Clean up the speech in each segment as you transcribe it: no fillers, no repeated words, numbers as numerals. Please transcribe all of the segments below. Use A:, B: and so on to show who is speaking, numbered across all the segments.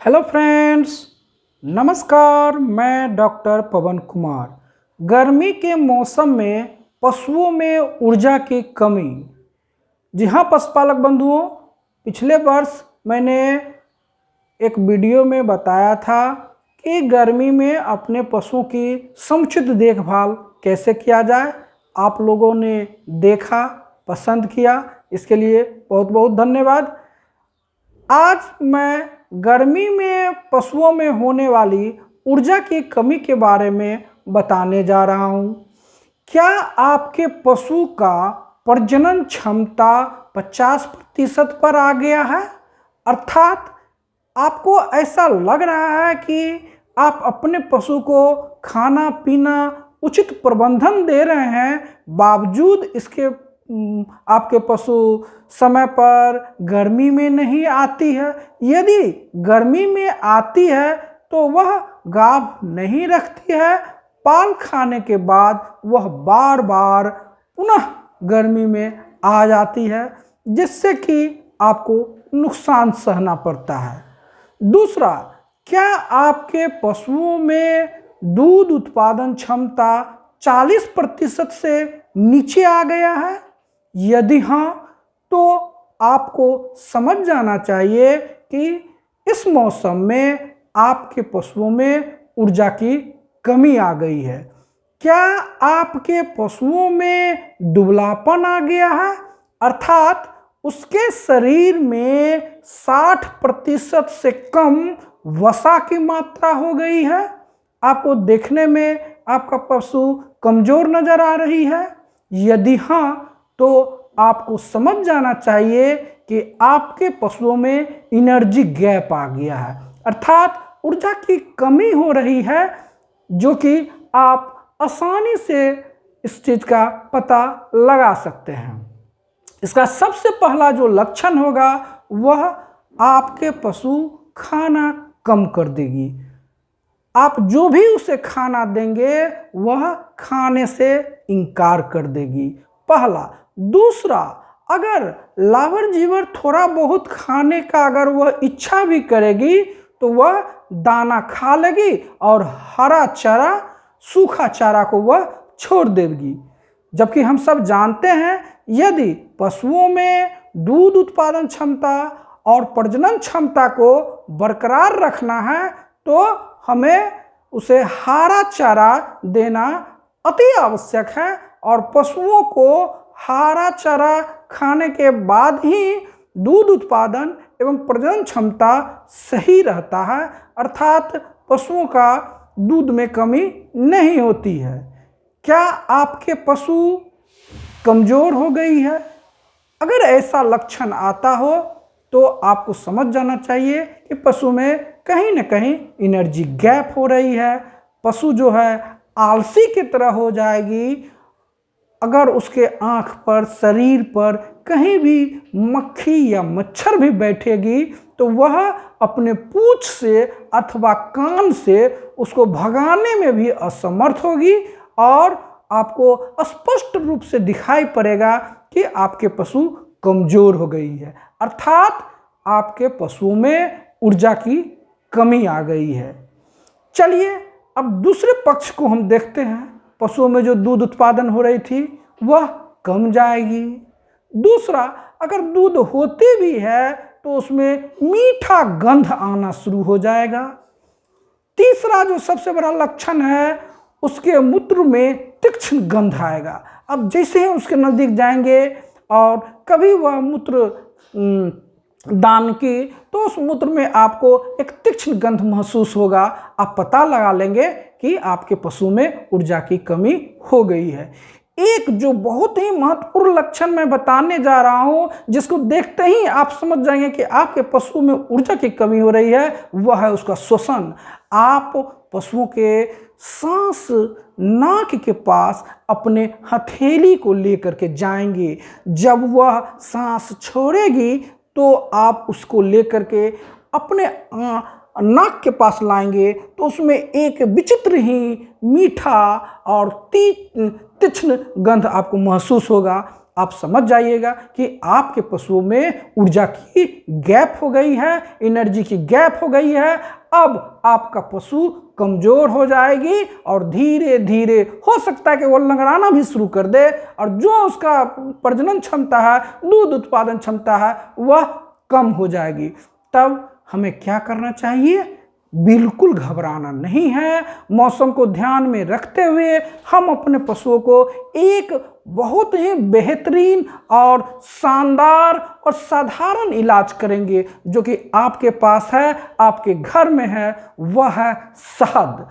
A: Hello friends, नमस्कार। मैं doctor पवन कुमार। गर्मी के मौसम में पशुओं में ऊर्जा की कमी। जी हाँ पशुपालक बंधुओं, पिछले वर्ष मैंने एक वीडियो में बताया था कि गर्मी में अपने पशुओं की समुचित देखभाल कैसे किया जाए। आप लोगों ने देखा, पसंद किया, इसके लिए बहुत बहुत धन्यवाद। आज मैं गर्मी में पशुओं में होने वाली ऊर्जा की कमी के बारे में बताने जा रहा हूँ। क्या आपके पशु का प्रजनन क्षमता 50% पर आ गया है? अर्थात आपको ऐसा लग रहा है कि आप अपने पशु को खाना पीना उचित प्रबंधन दे रहे हैं, बावजूद इसके आपके पशु समय पर गर्मी में नहीं आती है। यदि गर्मी में आती है तो वह गाभ नहीं रखती है। पाल खाने के बाद वह बार बार पुनः गर्मी में आ जाती है, जिससे कि आपको नुकसान सहना पड़ता है। दूसरा, क्या आपके पशुओं में दूध उत्पादन क्षमता 40% से नीचे आ गया है? यदि हाँ, तो आपको समझ जाना चाहिए कि इस मौसम में आपके पशुओं में ऊर्जा की कमी आ गई है। क्या आपके पशुओं में दुबलापन आ गया है? अर्थात उसके शरीर में 60% से कम वसा की मात्रा हो गई है। आपको देखने में आपका पशु कमजोर नजर आ रही है? यदि हाँ, तो आपको समझ जाना चाहिए कि आपके पशुओं में एनर्जी गैप आ गया है, अर्थात ऊर्जा की कमी हो रही है, जो कि आप आसानी से इस चीज़ का पता लगा सकते हैं। इसका सबसे पहला जो लक्षण होगा वह आपके पशु खाना कम कर देगी। आप जो भी उसे खाना देंगे वह खाने से इनकार कर देगी, पहला। दूसरा, अगर लावर जीवर थोड़ा बहुत खाने का अगर वह इच्छा भी करेगी तो वह दाना खा लेगी और हरा चारा, सूखा चारा को वह छोड़ देगी। जबकि हम सब जानते हैं, यदि पशुओं में दूध उत्पादन क्षमता और प्रजनन क्षमता को बरकरार रखना है तो हमें उसे हरा चारा देना अति आवश्यक है। और पशुओं को हरा चारा खाने के बाद ही दूध उत्पादन एवं प्रजनन क्षमता सही रहता है, अर्थात पशुओं का दूध में कमी नहीं होती है। क्या आपके पशु कमजोर हो गई है? अगर ऐसा लक्षण आता हो तो आपको समझ जाना चाहिए कि पशु में कहीं ना कहीं एनर्जी गैप हो रही है। पशु जो है आलसी की तरह हो जाएगी। अगर उसके आँख पर, शरीर पर कहीं भी मक्खी या मच्छर भी बैठेगी तो वह अपने पूंछ से अथवा कान से उसको भगाने में भी असमर्थ होगी और आपको स्पष्ट रूप से दिखाई पड़ेगा कि आपके पशु कमजोर हो गई है, अर्थात आपके पशुओं में ऊर्जा की कमी आ गई है। चलिए अब दूसरे पक्ष को हम देखते हैं। पशुओं में जो दूध उत्पादन हो रही थी वह कम जाएगी। दूसरा, अगर दूध होती भी है तो उसमें मीठा गंध आना शुरू हो जाएगा। तीसरा जो सबसे बड़ा लक्षण है, उसके मूत्र में तीक्ष्ण गंध आएगा। अब जैसे ही उसके नज़दीक जाएंगे और कभी वह मूत्र दान की तो उस मूत्र में आपको एक तीक्ष्ण गंध महसूस होगा। आप पता लगा लेंगे कि आपके पशु में ऊर्जा की कमी हो गई है। एक जो बहुत ही महत्वपूर्ण लक्षण मैं बताने जा रहा हूं, जिसको देखते ही आप समझ जाएंगे कि आपके पशु में ऊर्जा की कमी हो रही है, वह है उसका श्वसन। आप पशुओं के सांस नाक के पास अपने हथेली को लेकर के जाएंगे। जब वह सांस छोड़ेगी तो आप उसको लेकर के अपने नाक के पास लाएंगे तो उसमें एक विचित्र ही मीठा और तीक्ष्ण गंध आपको महसूस होगा। आप समझ जाइएगा कि आपके पशुओं में ऊर्जा की गैप हो गई है, एनर्जी की गैप हो गई है। अब आपका पशु कमजोर हो जाएगी और धीरे धीरे हो सकता है कि वो लंगड़ाना भी शुरू कर दे, और जो उसका प्रजनन क्षमता है, दूध उत्पादन क्षमता है, वह कम हो जाएगी। तब हमें क्या करना चाहिए? बिल्कुल घबराना नहीं है। मौसम को ध्यान में रखते हुए हम अपने पशुओं को एक बहुत ही बेहतरीन और शानदार और साधारण इलाज करेंगे जो कि आपके पास है, आपके घर में है, वह है शहद।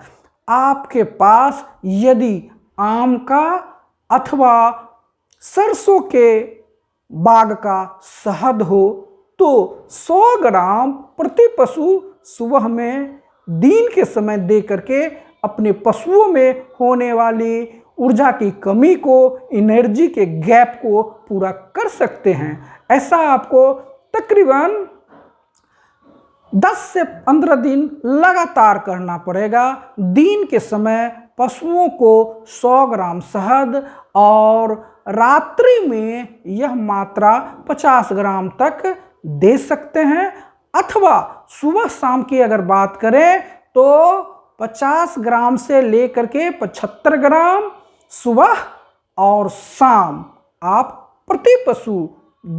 A: आपके पास यदि आम का अथवा सरसों के बाग का शहद हो तो 100 ग्राम प्रति पशु सुबह में दिन के समय दे करके अपने पशुओं में होने वाली ऊर्जा की कमी को, एनर्जी के गैप को पूरा कर सकते हैं। ऐसा आपको तकरीबन 10 से 15 दिन लगातार करना पड़ेगा। दिन के समय पशुओं को 100 ग्राम शहद और रात्रि में यह मात्रा 50 ग्राम तक दे सकते हैं, अथवा सुबह शाम की अगर बात करें तो 50 ग्राम से लेकर के 75 ग्राम सुबह और शाम आप प्रति पशु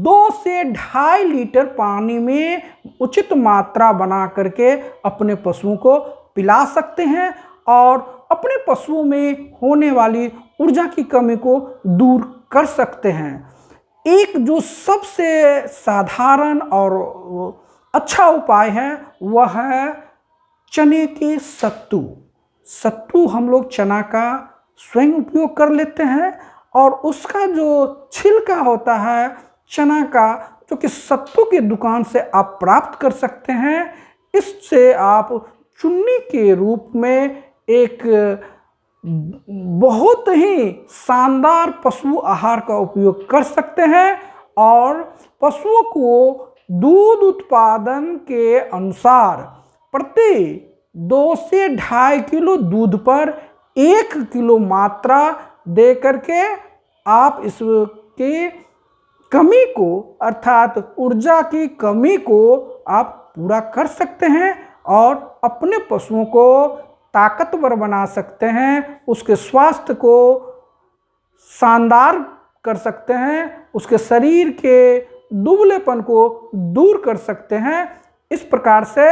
A: 2 से 2.5 लीटर पानी में उचित मात्रा बना करके अपने पशुओं को पिला सकते हैं और अपने पशुओं में होने वाली ऊर्जा की कमी को दूर कर सकते हैं। एक जो सबसे साधारण और अच्छा उपाय है वह है चने के सत्तू। सत्तू हम लोग चना का स्वयं उपयोग कर लेते हैं और उसका जो छिलका होता है चना का, जो कि सत्तू की दुकान से आप प्राप्त कर सकते हैं, इससे आप चुन्नी के रूप में एक बहुत ही शानदार पशु आहार का उपयोग कर सकते हैं और पशुओं को दूध उत्पादन के अनुसार प्रति 2 से 2.5 किलो दूध पर 1 किलो मात्रा दे करके आप इसकी कमी को, अर्थात ऊर्जा की कमी को आप पूरा कर सकते हैं और अपने पशुओं को ताकतवर बना सकते हैं, उसके स्वास्थ्य को शानदार कर सकते हैं, उसके शरीर के दुबलेपन को दूर कर सकते हैं। इस प्रकार से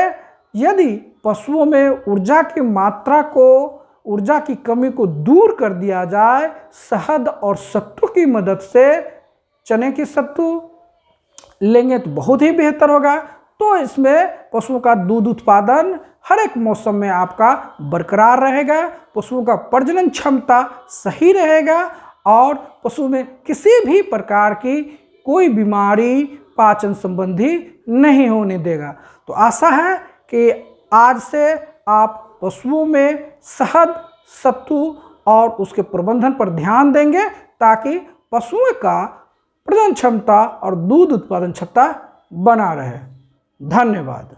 A: यदि पशुओं में ऊर्जा की मात्रा को, ऊर्जा की कमी को दूर कर दिया जाए शहद और सत्तू की मदद से, चने की सत्तू लेंगे तो बहुत ही बेहतर होगा। तो इसमें पशुओं का दूध उत्पादन हर एक मौसम में आपका बरकरार रहेगा, पशुओं का प्रजनन क्षमता सही रहेगा और पशु में किसी भी प्रकार की कोई बीमारी पाचन संबंधी नहीं होने देगा। तो आशा है कि आज से आप पशुओं में शहद, सत्तू और उसके प्रबंधन पर ध्यान देंगे ताकि पशुओं का प्रजनन क्षमता और दूध उत्पादन क्षमता बना रहे। धन्यवाद।